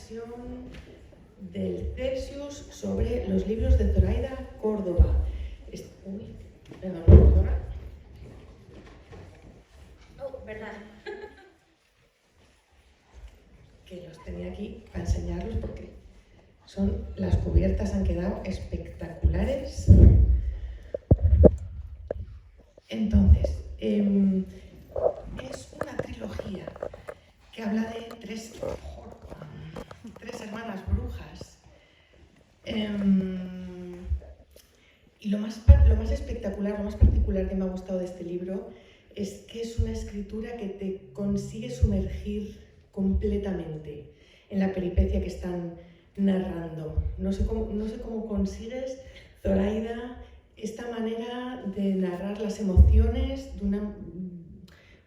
versión del Celsius sobre los libros de Zoraida Córdoba. Uy, perdona. Oh, verdad. Que los tenía aquí para enseñarlos porque las cubiertas han quedado espectaculares. Entonces, es una trilogía que habla de tres hermanas brujas. Y lo más espectacular, lo más particular que me ha gustado de este libro es que es una escritura que te consigue sumergir completamente en la peripecia que están narrando. No sé cómo consigues, Zoraida, esta manera de narrar las emociones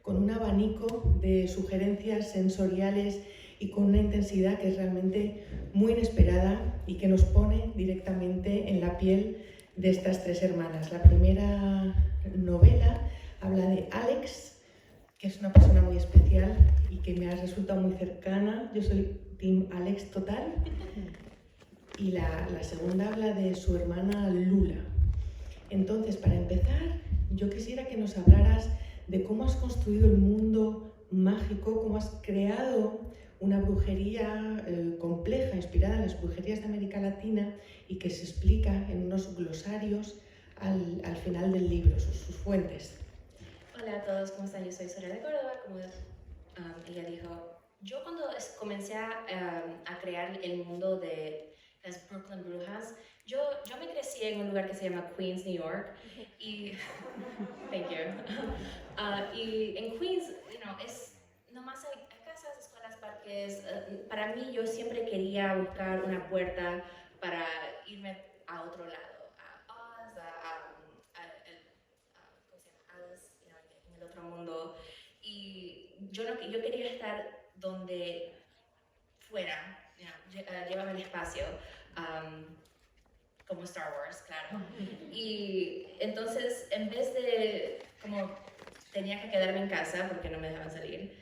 con un abanico de sugerencias sensoriales y con una intensidad que es realmente muy inesperada y que nos pone directamente en la piel de estas tres hermanas. La primera novela habla de Alex, que es una persona muy especial y que me ha resultado muy cercana. Yo soy Team Alex total. Y la segunda habla de su hermana Lula. Entonces, para empezar, yo quisiera que nos hablaras de cómo has construido el mundo mágico, cómo has creado una brujería compleja, inspirada en las brujerías de América Latina y que se explica en unos glosarios al final del libro, sus fuentes. Hola a todos, ¿cómo están? Yo soy Zoraida de Córdoba, como ella dijo. Yo cuando comencé a crear el mundo de las Brooklyn Brujas, yo me crecí en un lugar que se llama Queens, New York, y thank you. Y en Queens, es nomás hay casas, escuelas, parques. Para mí, yo siempre quería buscar una puerta para irme a otro lado, a Oz, ¿cómo se llama? Alice, en el otro mundo. Y yo quería estar donde fuera, llévame al espacio. Como Star Wars, claro. Y entonces, en vez de, como tenía que quedarme en casa porque no me dejaban salir,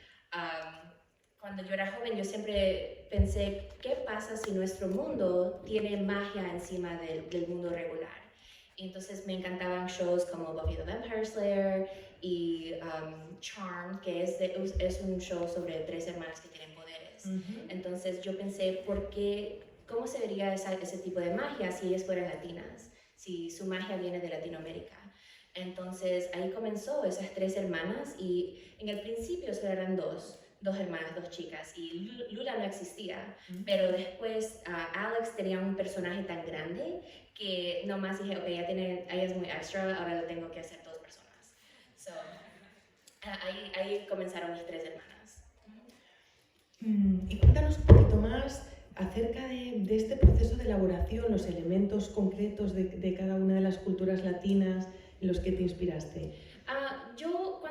cuando yo era joven yo siempre pensé, ¿qué pasa si nuestro mundo tiene magia encima del mundo regular? Y entonces me encantaban shows como Buffy the Vampire Slayer y Charmed, que es un show sobre tres hermanas que tienen poderes. Entonces yo pensé, ¿cómo se vería ese tipo de magia si ellas fueran latinas? Si su magia viene de Latinoamérica. Entonces ahí comenzó esas tres hermanas y en el principio solo eran dos hermanas, dos chicas, y Lula no existía, pero después Alex tenía un personaje tan grande que nomás dije, ok, ella es muy extra, ahora lo tengo que hacer dos personas. So, ahí comenzaron mis tres hermanas. Y cuéntanos un poquito más acerca de este proceso de elaboración, los elementos concretos de cada una de las culturas latinas en los que te inspiraste. Yo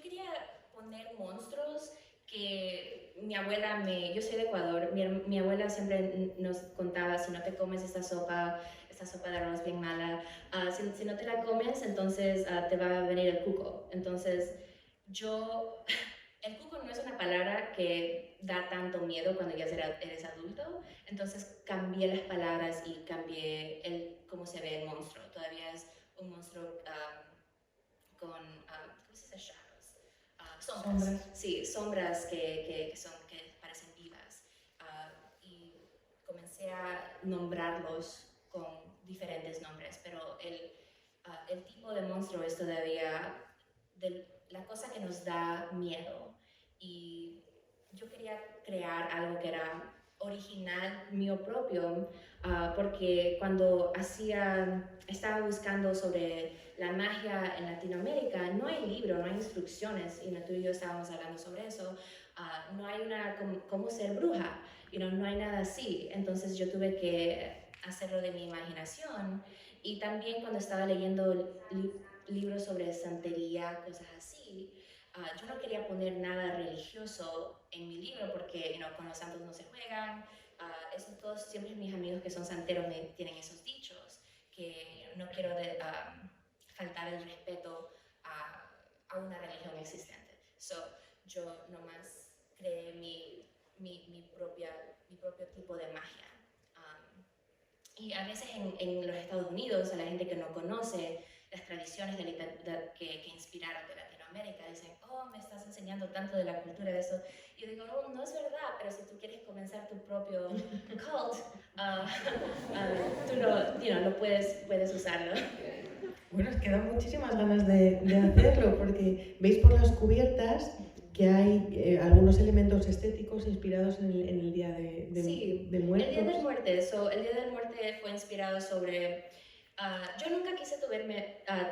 quería poner monstruos que yo soy de Ecuador, mi abuela siempre nos contaba, si no te comes esta sopa de arroz bien mala, si no te la comes, entonces te va a venir el cuco. Entonces, el cuco no es una palabra que da tanto miedo cuando ya eres adulto, entonces cambié las palabras y cambié cómo se ve el monstruo. Todavía es un monstruo con, ¿cómo se dice? Shadows. Sombras. Sí, sombras que parecen vivas. Y comencé a nombrarlos con diferentes nombres, pero el tipo de monstruo es todavía la cosa que nos da miedo. Y yo quería crear algo que era original, mío propio, porque cuando estaba buscando sobre la magia en Latinoamérica, no hay libro, no hay instrucciones, y tú y yo estábamos hablando sobre eso, no hay cómo ser bruja, no hay nada así. Entonces yo tuve que hacerlo de mi imaginación, y también cuando estaba leyendo libros sobre santería, cosas así, yo no quería poner nada religioso en mi libro porque con los santos no se juegan. Todos siempre mis amigos que son santeros me tienen esos dichos, que no quiero faltar el respeto a una religión existente. Yo nomás creé mi mi propio tipo de magia. Y a veces en los Estados Unidos, a la gente que no conoce las tradiciones que inspiraron de Latinoamérica, dicen, oh, me estás enseñando tanto de la cultura de eso. Y yo digo, no, no es verdad, pero si tú quieres comenzar tu propio cult, tú lo puedes usarlo. Bueno, es que dan muchísimas ganas de hacerlo, porque veis por las cubiertas que hay algunos elementos estéticos inspirados en el Día de Muertos. El Día de Muertes. El Día de Muerte fue inspirado sobre... yo nunca quise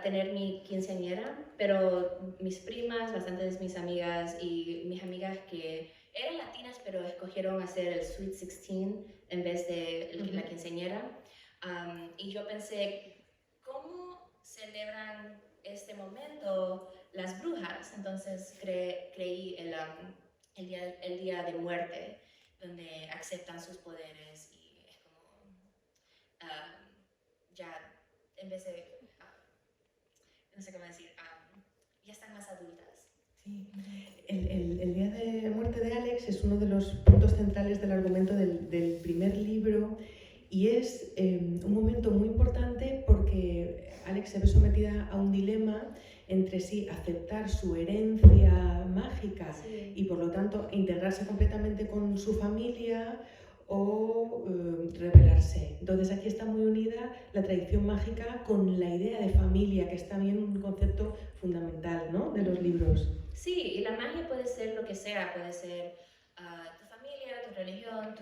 tener mi quinceañera, pero mis primas, bastantes mis amigas y mis amigas que eran latinas, pero escogieron hacer el Sweet 16 en vez de la quinceañera. Y yo pensé, ¿cómo celebran este momento las brujas? Entonces creí el día de muerte, donde aceptan sus poderes y es como ya en vez de no sé cómo decir, ya están más adultas. Sí. El Día de Muerte de Alex es uno de los puntos centrales del argumento del primer libro y es un momento muy importante porque Alex se ve sometida a un dilema entre sí aceptar su herencia mágica y por lo tanto integrarse completamente con su familia o rebelarse. Entonces aquí está muy unida la tradición mágica con la idea de familia, que es también un concepto fundamental, ¿no?, de los libros. Sí, y la magia puede ser lo que sea, puede ser tu familia, tu religión,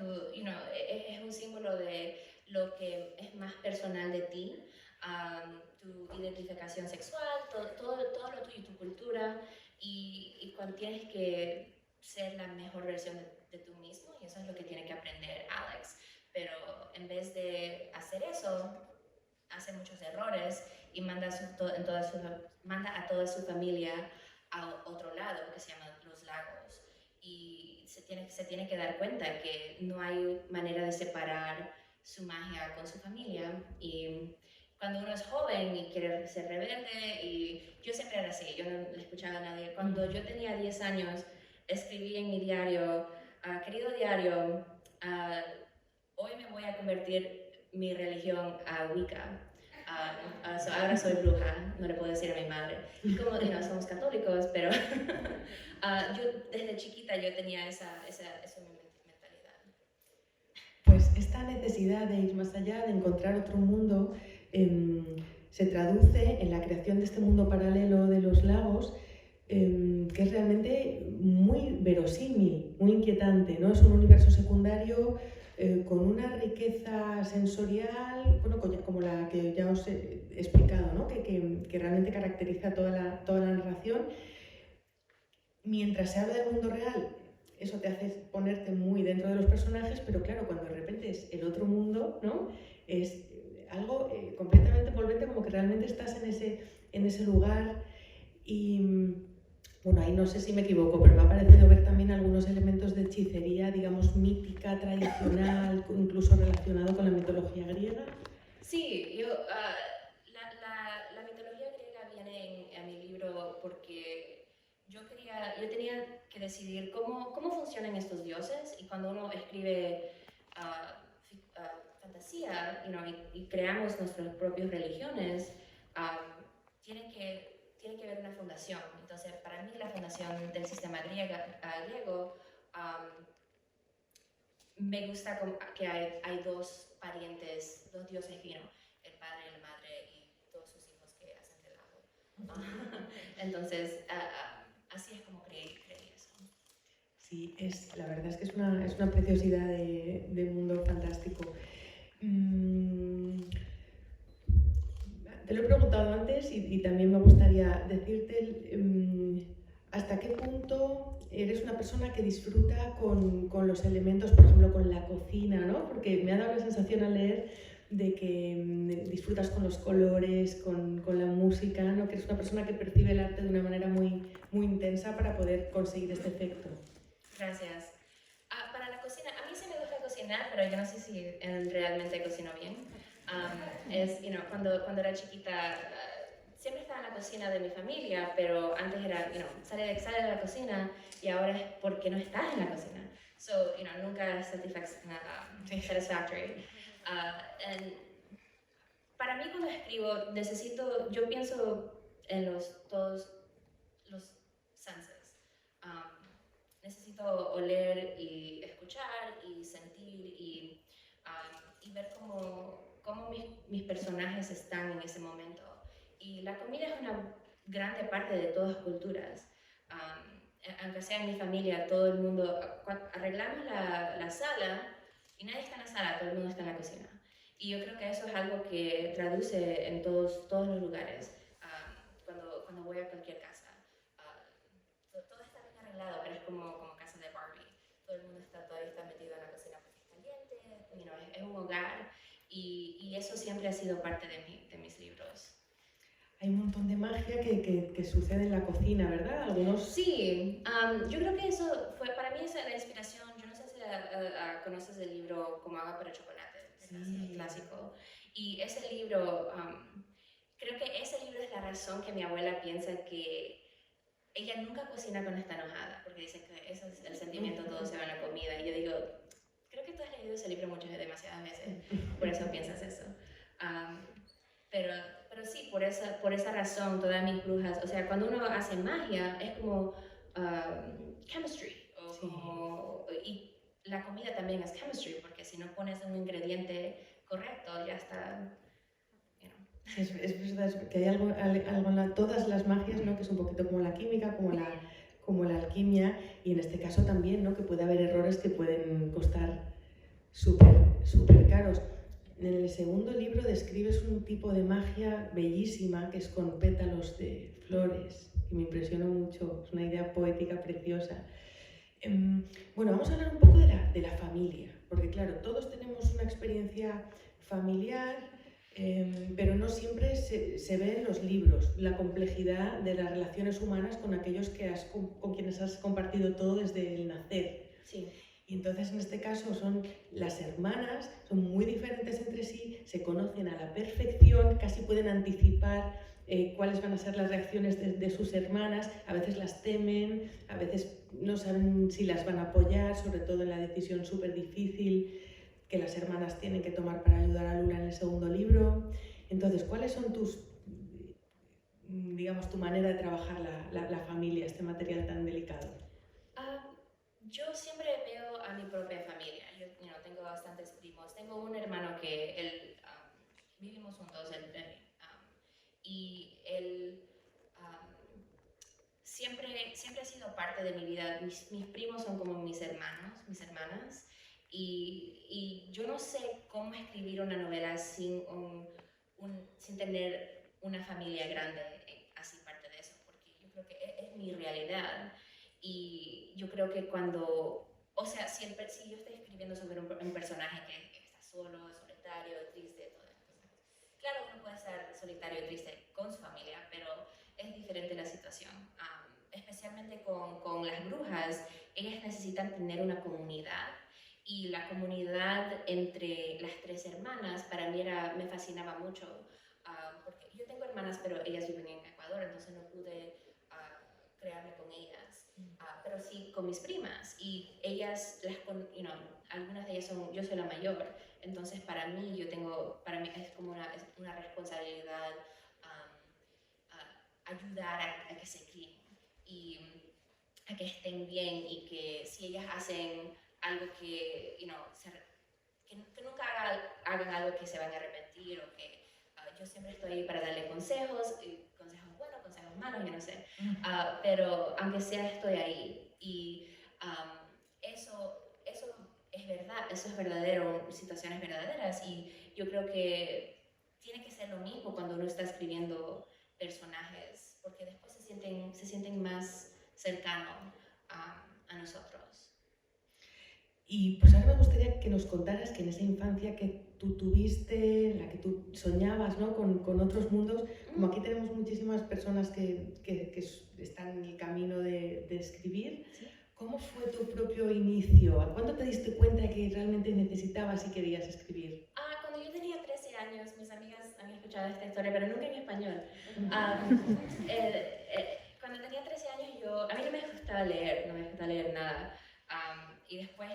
es un símbolo de lo que es más personal de ti, tu identificación sexual, todo lo tuyo, tu cultura, y cuando tienes que ser la mejor versión de tú mismo, y eso es lo que tiene que aprender Alex. Pero en vez de hacer eso, hace muchos errores y manda a toda su familia a otro lado que se llama los lagos. Y se tiene que dar cuenta que no hay manera de separar su magia con su familia. Y cuando uno es joven y quiere ser rebelde, y yo siempre era así, yo no le escuchaba a nadie. Cuando yo tenía 10 años, escribí en mi diario, querido diario, hoy me voy a convertir mi religión a Wicca. Ahora soy bruja, no le puedo decir a mi madre. Y como somos católicos, pero yo desde chiquita yo tenía esa mentalidad. Pues esta necesidad de ir más allá, de encontrar otro mundo, se traduce en la creación de este mundo paralelo de los lagos, que es realmente muy verosímil, muy inquietante, ¿no? Es un universo secundario con una riqueza sensorial, bueno, como la que ya os he explicado, ¿no? que realmente caracteriza toda la narración. Mientras se habla del mundo real, eso te hace ponerte muy dentro de los personajes, pero claro, cuando de repente es el otro mundo, ¿no?, es algo completamente envolvente, como que realmente estás en ese lugar. Y bueno, ahí no sé si me equivoco, pero me ha parecido ver también algunos elementos de hechicería, digamos, mítica, tradicional, incluso relacionado con la mitología griega. Sí, la mitología griega viene en mi libro porque yo tenía que decidir cómo funcionan estos dioses, y cuando uno escribe fantasía y creamos nuestras propias religiones, tiene que haber una fundación. Entonces, para mí la fundación del sistema griego, me gusta que hay dos parientes, dos dioses, el padre, la madre y todos sus hijos que hacen del lago. Entonces, así es como creí eso. Sí, la verdad es que es una preciosidad de mundo fantástico. Te lo he preguntado antes y también me gustaría decirte hasta qué punto eres una persona que disfruta con los elementos, por ejemplo, con la cocina, ¿no? Porque me ha dado la sensación al leer de que disfrutas con los colores, con la música, ¿no? Que eres una persona que percibe el arte de una manera muy, muy intensa para poder conseguir este efecto. Gracias. Para la cocina, a mí sí me gusta cocinar, pero yo no sé si realmente cocino bien. Cuando era chiquita, siempre estaba en la cocina de mi familia, pero antes era, sale de la cocina y ahora es porque no estás en la cocina. So, nunca es satisfactory. And para mí cuando escribo, yo pienso en todos los senses. Necesito oler y escuchar y sentir y ver cómo mis personajes están en ese momento. Y la comida es una grande parte de todas las culturas. Aunque sea en mi familia, todo el mundo, arreglamos la sala y nadie está en la sala, todo el mundo está en la cocina. Y yo creo que eso es algo que traduce en todos los lugares. Cuando voy a cualquier casa, todo está bien arreglado, pero es como casa de Barbie. Todo el mundo todavía está metido en la cocina porque es caliente, es un hogar. Y eso siempre ha sido parte de mis libros. Hay un montón de magia que sucede en la cocina, ¿verdad? Algunos... Sí, yo creo que eso fue, para mí esa la inspiración. Yo no sé si conoces el libro Como agua para chocolate, el clásico. Y ese libro, creo que ese libro es la razón que mi abuela piensa que ella nunca cocina cuando está enojada, porque dice que ese es el sentimiento, todo se va en la comida. Y yo digo, creo que tú has leído ese libro demasiadas veces, por eso piensas eso. Pero sí, por esa razón, todas mis brujas, o sea, cuando uno hace magia, es como chemistry, y la comida también es chemistry, porque si no pones un ingrediente correcto, ya está, Sí, es verdad que hay algo en todas las magias, ¿no? Que es un poquito como la química, como la alquimia, y en este caso también, ¿no? Que puede haber errores que pueden costar súper caros. En el segundo libro describes un tipo de magia bellísima que es con pétalos de flores, que me impresionó mucho, es una idea poética preciosa. Bueno, vamos a hablar un poco de la familia, porque claro, todos tenemos una experiencia familiar, pero no siempre se ve en los libros la complejidad de las relaciones humanas con aquellos con quienes has compartido todo desde el nacer. Sí. Y entonces en este caso son las hermanas, son muy diferentes entre sí, se conocen a la perfección, casi pueden anticipar cuáles van a ser las reacciones de sus hermanas, a veces las temen, a veces no saben si las van a apoyar, sobre todo en la decisión súper difícil que las hermanas tienen que tomar para ayudar a Luna en el segundo libro. Entonces, ¿cuáles son tu manera de trabajar la familia, este material tan delicado? Yo siempre veo a mi propia familia. Yo tengo bastantes primos. Tengo un hermano que él, vivimos juntos, y él siempre ha sido parte de mi vida. Mis primos son como mis hermanos, mis hermanas. Y yo no sé cómo escribir una novela sin tener una familia grande así parte de eso, porque yo creo que es mi realidad. Y yo creo que o sea, si yo estoy escribiendo sobre un personaje que está solo, solitario, triste, todo eso. Claro, uno puede estar solitario y triste con su familia, pero es diferente la situación. Especialmente con las brujas, ellas necesitan tener una comunidad. Y la comunidad entre las tres hermanas para mí me fascinaba mucho, porque yo tengo hermanas, pero ellas viven en Ecuador, entonces no pude crearme con ellas. Pero sí con mis primas, y ellas, algunas de ellas yo soy la mayor, entonces para mí es como una responsabilidad ayudar a que se críen y a que estén bien, y que si ellas hacen algo que nunca hagan algo que se van a arrepentir, o que yo siempre estoy ahí para darle consejos buenos, consejos malos, yo no sé, pero aunque sea estoy ahí, y eso es verdad, eso es verdadero, situaciones verdaderas, y yo creo que tiene que ser lo mismo cuando uno está escribiendo personajes, porque después se sienten más cercanos a nosotros. Y pues ahora me gustaría que nos contaras que en esa infancia que tú tuviste, en la que tú soñabas, ¿no? con otros mundos, como aquí tenemos muchísimas personas que están en el camino de escribir, ¿Sí? ¿Cómo fue tu propio inicio? ¿A cuándo te diste cuenta que realmente necesitabas y querías escribir? Cuando yo tenía 13 años, mis amigas han escuchado esta historia, pero nunca en español. Cuando tenía 13 años a mí no me gustaba leer nada. Y después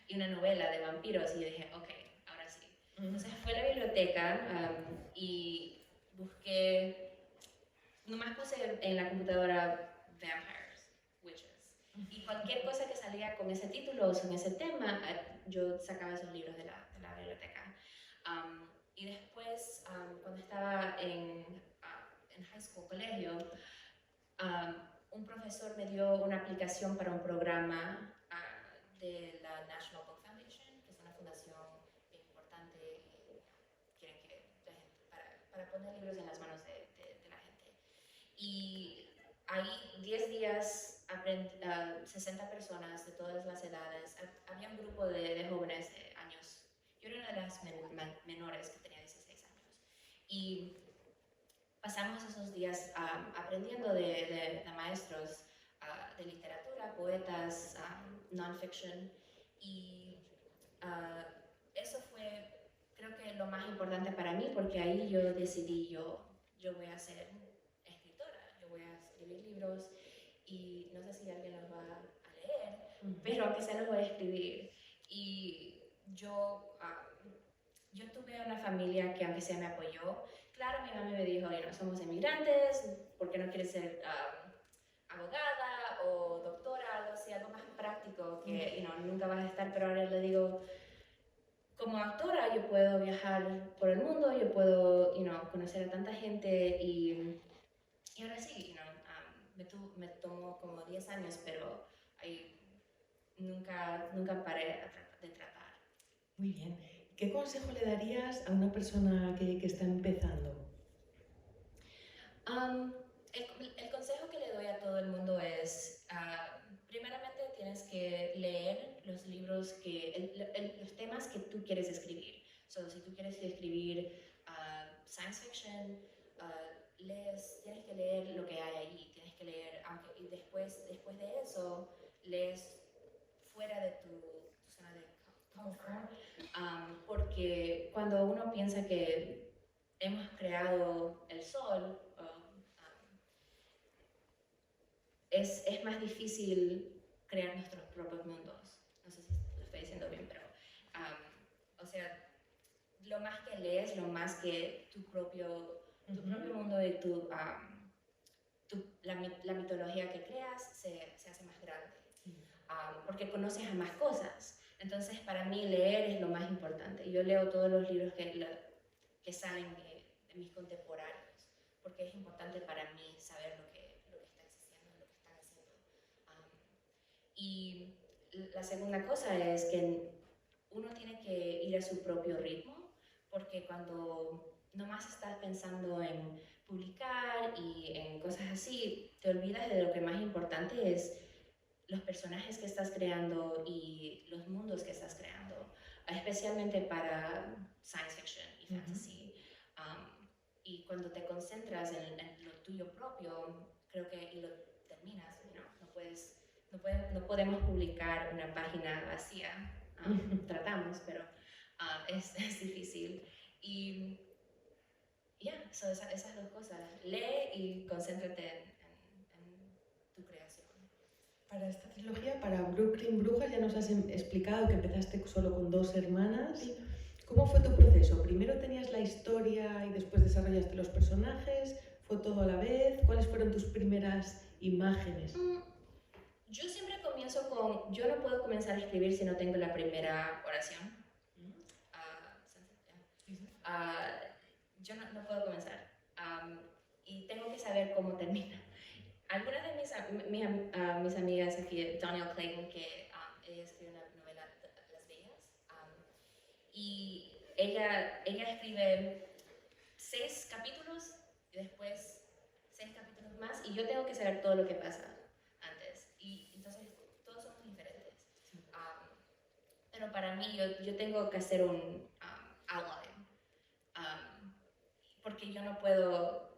y una novela de vampiros y dije, ok, ahora sí. Entonces fui a la biblioteca y busqué, nomás puse en la computadora vampires, witches, y cualquier cosa que salía con ese título o con ese tema, yo sacaba esos libros de la biblioteca. Y después, cuando estaba en high school, colegio, un profesor me dio una aplicación para un programa de la National Book Foundation, que es una fundación importante y quieren que la gente, para poner libros en las manos de la gente. Y ahí 10 días, 60 personas de todas las edades, había un grupo de jóvenes de años, yo era una de las menores que tenía 16 años. Y pasamos esos días aprendiendo de maestros de literatura, poetas, non-fiction, y eso fue, creo que lo más importante para mí, porque ahí yo decidí, yo voy a ser escritora, yo voy a escribir libros, y no sé si alguien los va a leer, pero aunque sea los voy a escribir. Y yo tuve una familia que aunque sea me apoyó. Claro, mi mamá me dijo, no somos inmigrantes, ¿por qué no quieres ser abogada o doctora, algo así, algo más práctico que nunca vas a estar? Pero ahora le digo, como actora yo puedo viajar por el mundo, yo puedo conocer a tanta gente y ahora sí, me tomó como 10 años, pero nunca paré de tratar. Muy bien. ¿Qué consejo le darías a una persona que está empezando? El consejo que le doy a todo el mundo es, primeramente tienes que leer los libros, los temas que tú quieres escribir. Si tú quieres escribir science fiction, tienes que leer lo que hay ahí, tienes que leer, y después de eso, lees fuera de tu zona de confort, porque cuando uno piensa que hemos creado el sol, es más difícil crear nuestros propios mundos. No sé si lo estoy diciendo bien, pero o sea, lo más que lees, lo más que tu propio mundo y la mitología que creas se hace más grande, porque conoces a más cosas. Entonces, para mí, leer es lo más importante. Yo leo todos los libros que salen de mis contemporáneos, porque es importante para mí saber lo que está existiendo, lo que están haciendo. Y la segunda cosa es que uno tiene que ir a su propio ritmo, porque cuando nomás estás pensando en publicar y en cosas así, te olvidas de lo que más importante es los personajes que estás creando y los mundos que estás creando, especialmente para science fiction y fantasy. Y cuando te concentras en lo tuyo propio, creo que y lo terminas, no podemos publicar una página vacía, tratamos, pero es difícil. Y esas dos cosas, lee y concéntrate en tu creación. Para esta trilogía, para Brooklyn Brujas, ya nos has explicado que empezaste solo con 2 hermanas. Sí. ¿Cómo fue tu proceso? ¿Primero tenías la historia y después desarrollaste los personajes? ¿Fue todo a la vez? ¿Cuáles fueron tus primeras imágenes? Yo siempre comienzo con, yo no puedo comenzar a escribir si no tengo la primera oración. Yo no puedo comenzar. Y tengo que saber cómo termina. Algunas de mis amigas aquí, Danielle Clayton, que ella escribe una novela, Las Bellas, y ella escribe 6 capítulos y después 6 capítulos más, y yo tengo que saber todo lo que pasa antes, y entonces todos somos diferentes. Pero para mí yo tengo que hacer un outline, porque yo no puedo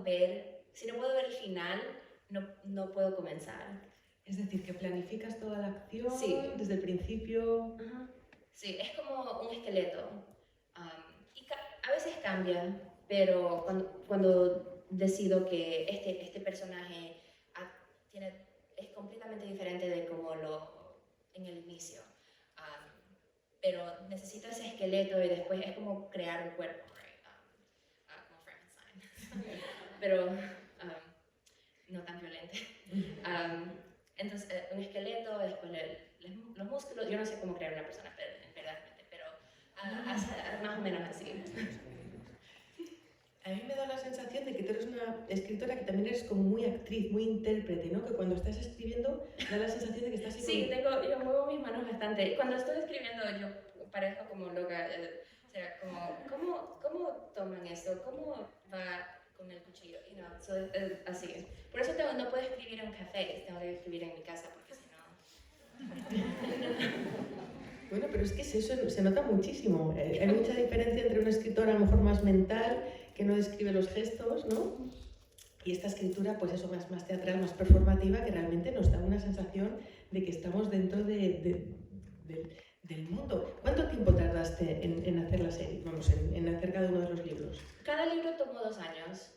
ver, si no puedo ver el final, no puedo comenzar. Es decir, que planificas toda la acción desde el principio. Sí, es como un esqueleto. Y a veces cambia, pero cuando decido que este personaje es completamente diferente de como lo en el inicio. Pero necesito ese esqueleto y después es como crear un cuerpo, right? Como Frankenstein. Pero no tan violento. Entonces, un esqueleto, después los músculos, yo no sé cómo crear una persona, verdaderamente, pero más o menos así. A mí me da la sensación de que tú eres una escritora que también eres como muy actriz, muy intérprete, ¿no? Que cuando estás escribiendo da la sensación de que estás... Sí, yo muevo mis manos bastante. Cuando estoy escribiendo yo parezco como loca. O sea, ¿cómo toman esto? ¿Cómo va con el cuchillo? Así. Por eso no puedo escribir en un café, tengo que escribir en mi casa, porque si no... Bueno, pero es que eso se nota muchísimo. Hay mucha diferencia entre una escritora a lo mejor más mental, que no describe los gestos, ¿no? Y esta escritura, pues eso, más teatral, más performativa, que realmente nos da una sensación de que estamos dentro del mundo. ¿Cuánto tiempo tardaste en hacer la serie? Vamos, en hacer cada uno de los libros. Cada libro tomó 2 años.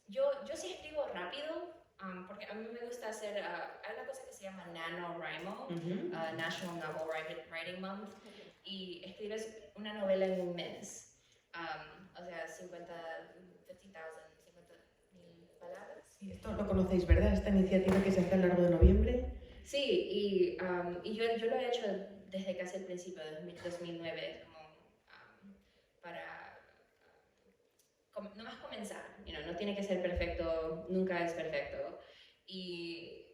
Yo sí escribo rápido, porque a mí me gusta hacer, hay una cosa que se llama NaNoWriMo, National Novel Writing Month, y escribes una novela en un mes. O sea, 50,000 palabras. Sí, esto lo conocéis, ¿verdad? Esta iniciativa que se hace a lo largo de noviembre. Sí, y yo lo he hecho desde casi el principio de 2009, para nomás comenzar, no tiene que ser perfecto, nunca es perfecto. Y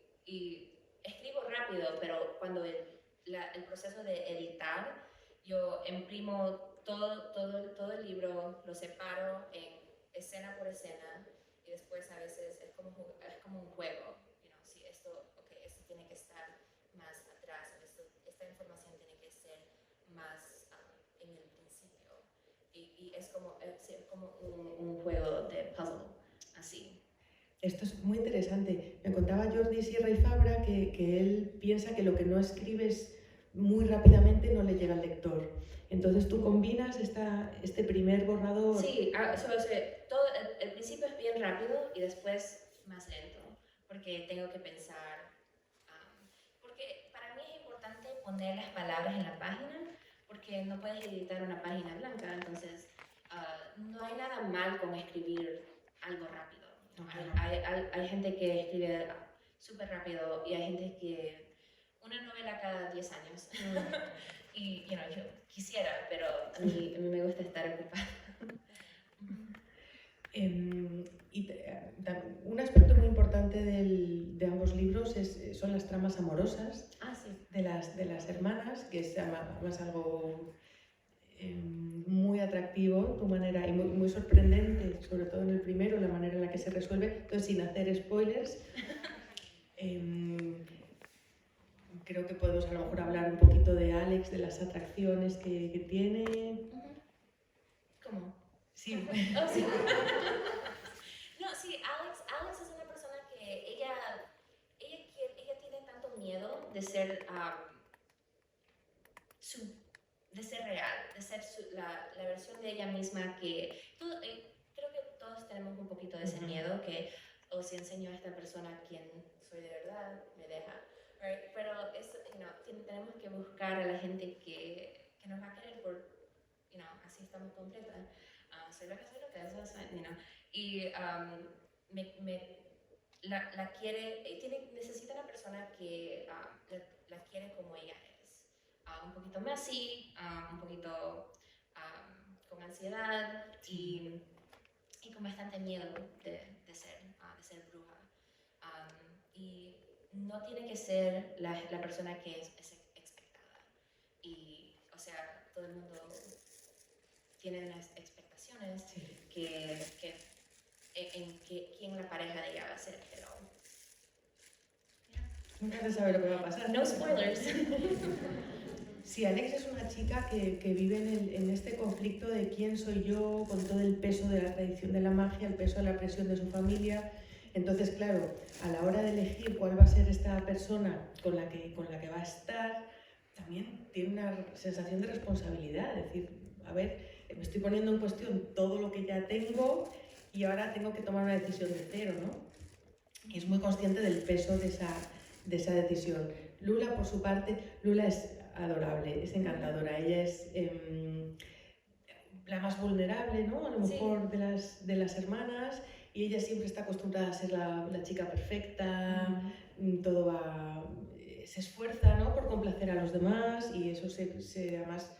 escribo rápido, pero cuando el proceso de editar, yo imprimo todo el libro, lo separo en escena por escena, y después a veces es como un juego. Si esto tiene que estar más atrás, esta información tiene que ser más en el principio. Y es como un juego de puzzle, así. Esto es muy interesante. Me contaba Jordi Sierra y Fabra que él piensa que lo que no escribes muy rápidamente no le llega al lector. Entonces tú combinas este primer borrador... Sí, el principio es bien rápido y después más lento, porque tengo que pensar. Porque para mí es importante poner las palabras en la página, porque no puedes editar una página blanca, entonces no hay nada mal con escribir algo rápido. Hay gente que escribe súper rápido y hay gente que una novela cada 10 años. Y yo quisiera, pero a mí me gusta estar ocupada. Un aspecto muy importante de ambos libros son las tramas amorosas Sí. de las hermanas, que es además algo muy atractivo, tu manera, y muy sorprendente, sobre todo en el primero, la manera en la que se resuelve, entonces sin hacer spoilers. Creo que podemos a lo mejor hablar un poquito de Alex, de las atracciones que tiene. ¿Cómo? Sí. Oh, sí. No, sí, Alex es una persona que ella tiene tanto miedo de ser real, de ser la versión de ella misma que creo que todos tenemos un poquito de ese miedo que si enseño a esta persona quién soy de verdad, me deja. Right? Pero tenemos que buscar a la gente que nos va a querer por, así estamos completas. Soy lo que eso es, y la quiere, necesita una persona que la quiere como ella es. Un poquito messy, un poquito con ansiedad y con bastante miedo de ser bruja. Y no tiene que ser la persona que es expectada. Y, o sea, todo el mundo tiene unas expectaciones en quién la pareja de ella va a ser, pero... Nunca se sabe lo que va a pasar. No spoilers. Sí, Alex es una chica que vive en este conflicto de quién soy yo, con todo el peso de la tradición de la magia, el peso de la presión de su familia. Entonces, claro, a la hora de elegir cuál va a ser esta persona con la que va a estar, también tiene una sensación de responsabilidad. Es decir, a ver, me estoy poniendo en cuestión todo lo que ya tengo y ahora tengo que tomar una decisión de cero, ¿no? Y es muy consciente del peso de esa decisión. Lula, por su parte, Lula es adorable, es encantadora. Ella es la más vulnerable, ¿no? A lo mejor de las hermanas, y ella siempre está acostumbrada a ser la chica perfecta, todo va, se esfuerza, ¿no? Por complacer a los demás, y eso además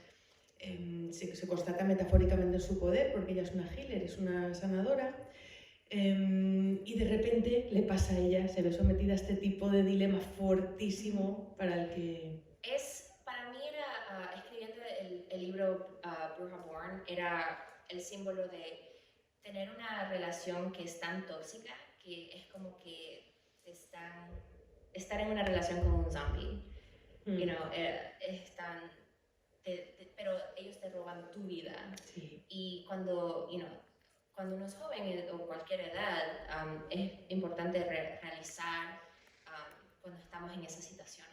se constata metafóricamente en su poder, porque ella es una healer, es una sanadora. Y de repente le pasa a ella, se ve sometida a este tipo de dilema fortísimo para el que... Para mí era, escribiendo el libro Bruja Born, era el símbolo de tener una relación que es tan tóxica que es como que estar en una relación con un zombie. You know, pero ellos te roban tu vida. Sí. Y cuando uno es joven o cualquier edad, es importante realizar cuando estamos en esas situaciones.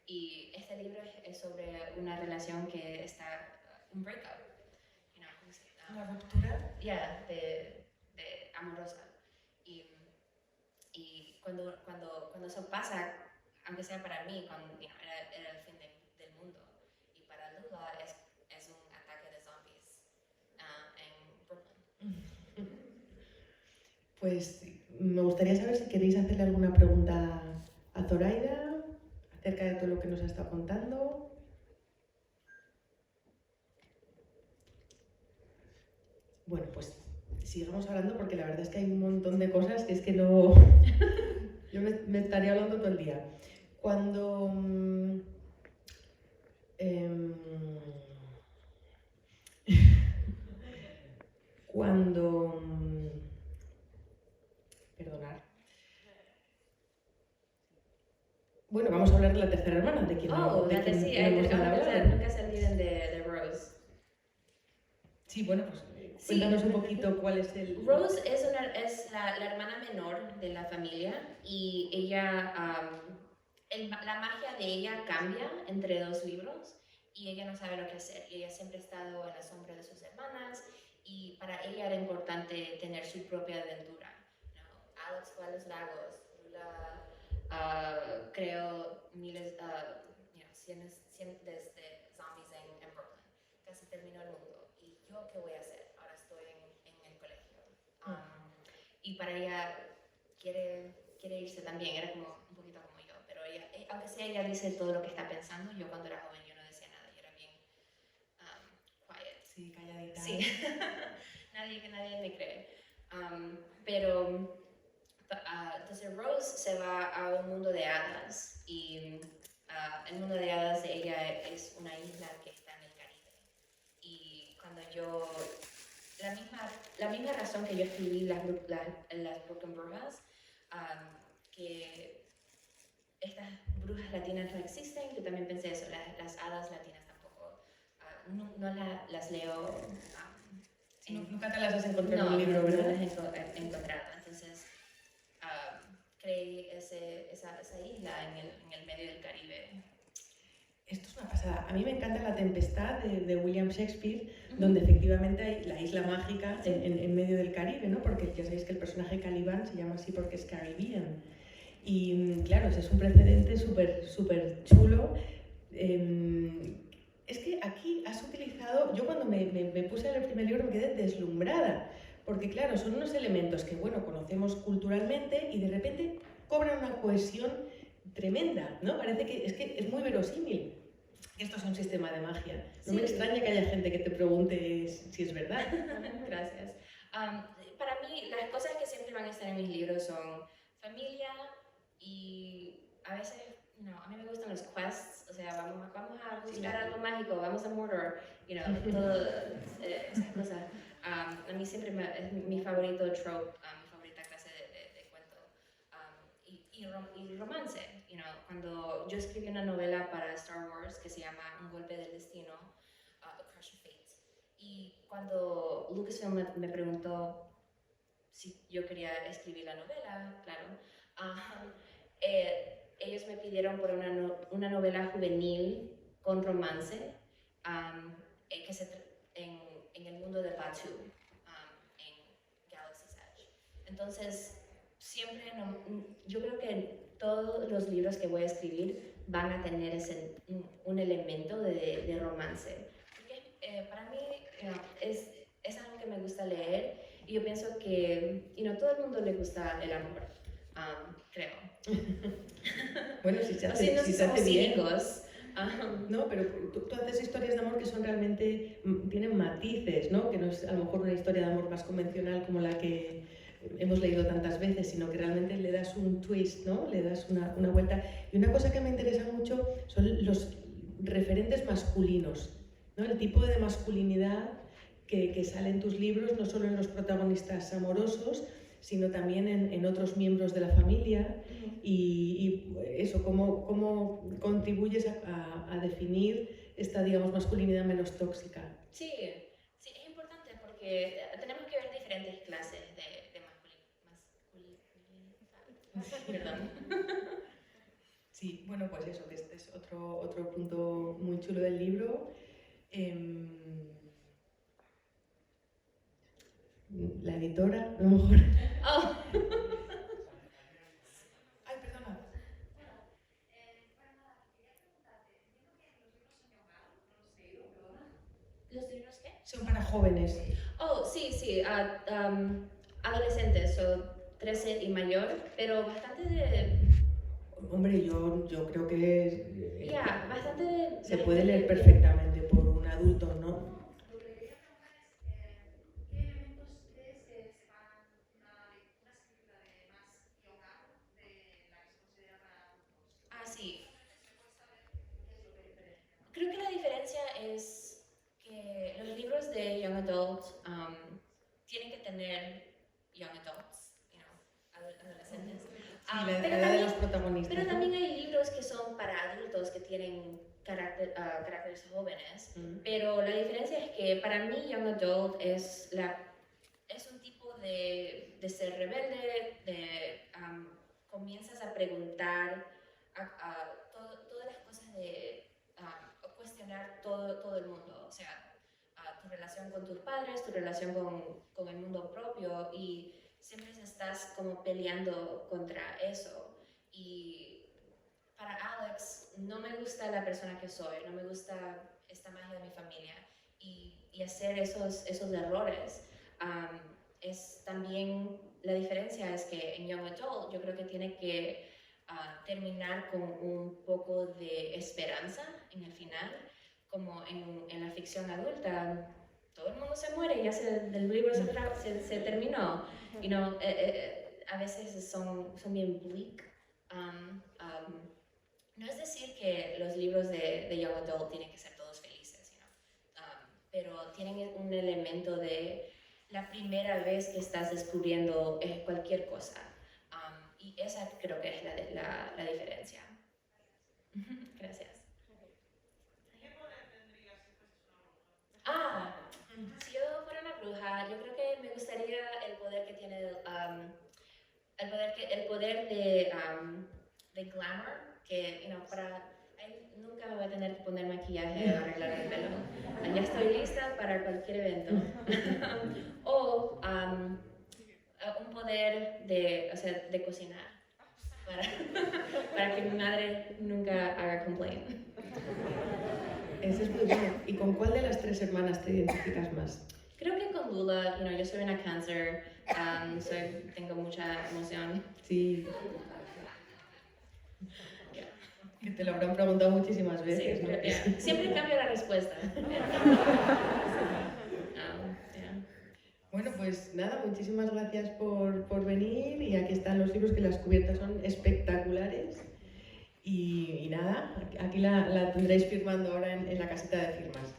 Y este libro es sobre una relación que está, un breakup. Una ruptura. Yeah, de amorosa. Y cuando eso pasa, aunque sea para mí, era el fin del mundo. Y para Lula es un ataque de zombies en Brooklyn. Pues me gustaría saber si queréis hacerle alguna pregunta a Zoraida acerca de todo lo que nos ha estado contando. Bueno, pues sigamos hablando porque la verdad es que hay un montón de cosas que es que no... Yo me estaría hablando todo el día. Cuando... cuando... Perdonar. Bueno, vamos a hablar de la tercera hermana, de quien no hemos hablado. Nunca se olviden de Rose. Sí, bueno, pues cuéntanos un poquito cuál es el... Rose es la hermana menor de la familia y ella, la magia de ella cambia entre dos libros y ella no sabe lo que hacer. Y ella siempre ha estado en la sombra de sus hermanas y para ella era importante tener su propia aventura. Alex fue a los lagos, Lula creó cientos de zombies en Brooklyn. Casi terminó el mundo. ¿Y yo qué voy a hacer? Ahora estoy en el colegio. Y para ella quiere irse también, era como un poquito como yo, pero ella, aunque sea ella dice todo lo que está pensando, yo cuando era joven yo no decía nada, yo era bien quiet. Sí, calladita. Sí, nadie me cree. Pero entonces Rose se va a un mundo de hadas y el mundo de hadas de ella es una isla que está en el Caribe. Y cuando la misma razón que yo escribí las Brooklyn Brujas, que estas brujas latinas no existen, yo también pensé eso, las hadas latinas tampoco, no las leo. Nunca te las has encontrado en un libro, ¿verdad? No las he encontrado. Entonces, creí esa isla en el medio del Caribe. Esto es una pasada. A mí me encanta La Tempestad de William Shakespeare, donde efectivamente hay la isla mágica en medio del Caribe, ¿no? Porque ya sabéis que el personaje Caliban se llama así porque es Caribbean. Y claro, ese es un precedente súper chulo. Es que aquí has utilizado... Yo cuando me puse a leer el primer libro me quedé deslumbrada, porque claro, son unos elementos que, bueno, conocemos culturalmente y de repente cobran una cohesión tremenda, ¿no? Parece que es muy verosímil que esto sea un sistema de magia. No me extraña que haya gente que te pregunte si es verdad. Gracias. Para mí, las cosas que siempre van a estar en mis libros son familia y a veces, a mí me gustan los quests, o sea, vamos a buscar algo mágico, vamos a Mordor, todas esas cosas. A mí siempre es mi favorito trope, mi favorita clase de cuento. Y romance. Cuando yo escribí una novela para Star Wars que se llama Un golpe del destino, A Crush of Fate, y cuando Lucasfilm me preguntó si yo quería escribir la novela, claro, ellos me pidieron por una novela juvenil con romance en el mundo de Batuu, en Galaxy's Edge. Entonces, siempre yo creo que todos los libros que voy a escribir van a tener un elemento de romance. Porque, para mí es algo que me gusta leer y yo pienso que todo el mundo le gusta el amor, creo. Bueno, si se O hace, sea, no si se somos hace bien. cínicos. No, pero tú haces historias de amor que son realmente, tienen matices, ¿no? Que no es a lo mejor una historia de amor más convencional como la que hemos leído tantas veces, sino que realmente le das un twist, ¿no? Le das una vuelta. Y una cosa que me interesa mucho son los referentes masculinos, ¿no? El tipo de masculinidad que sale en tus libros, no solo en los protagonistas amorosos, sino también en otros miembros de la familia. Y eso, cómo contribuyes a definir esta, digamos, masculinidad menos tóxica. Sí, sí, es importante porque tenemos que ver diferentes clases de masculinidad. Perdón. Sí, bueno, pues eso, que este es otro punto muy chulo del libro. La editora, a lo mejor. Oh. Ay, perdona. ¿Los libros qué? Son para jóvenes. Oh, sí, adolescentes, o 13 y mayor, pero bastante de... Hombre, yo creo que bastante de... se puede leer perfectamente por un adulto, ¿no? Lo que quería preguntar es ¿qué elementos crees que separan una escritura de más young adult de la que se considera para adultos? Sí. Creo que la diferencia es que los libros de young adult tienen que tener young adults, adolescentes. Sí, la edad de los protagonistas. Pero también hay libros que son para adultos que tienen caracteres jóvenes. Pero la diferencia es que para mí young adult es un tipo de ser rebelde, comienzas a preguntar todas las cosas de cuestionar todo el mundo, o sea, tu relación con tus padres, tu relación con el mundo propio, y siempre estás como peleando contra eso. Y para Alex, no me gusta la persona que soy, no me gusta esta magia de mi familia, y hacer esos errores. Es también, la diferencia es que en Young Adult yo creo que tiene que terminar con un poco de esperanza en el final, como en la ficción adulta. Todo el mundo se muere, ya el libro se terminó. A veces son bien bleak. No es decir que los libros de Young Adult tienen que ser todos felices, pero tienen un elemento de la primera vez que estás descubriendo cualquier cosa. Y esa creo que es la diferencia. Gracias. ¿Qué poder tendrías si fueses una bruja? Si yo fuera una bruja, yo creo que me gustaría el poder que tiene el poder de glamour, que nunca me voy a tener que poner maquillaje o arreglar el pelo. Ya estoy lista para cualquier evento. O un poder de cocinar, para que mi madre nunca haga complaint. Ese es muy bueno. ¿Y con cuál de las tres hermanas te identificas más? Creo que con Lula, yo soy una Cáncer, tengo mucha emoción. Sí. Que te lo habrán preguntado muchísimas veces, Sí, ¿no? Siempre cambio la respuesta. Bueno, pues nada, muchísimas gracias por venir, y aquí están los libros, que las cubiertas son espectaculares, y nada, aquí la tendréis firmando ahora en la casita de firmas.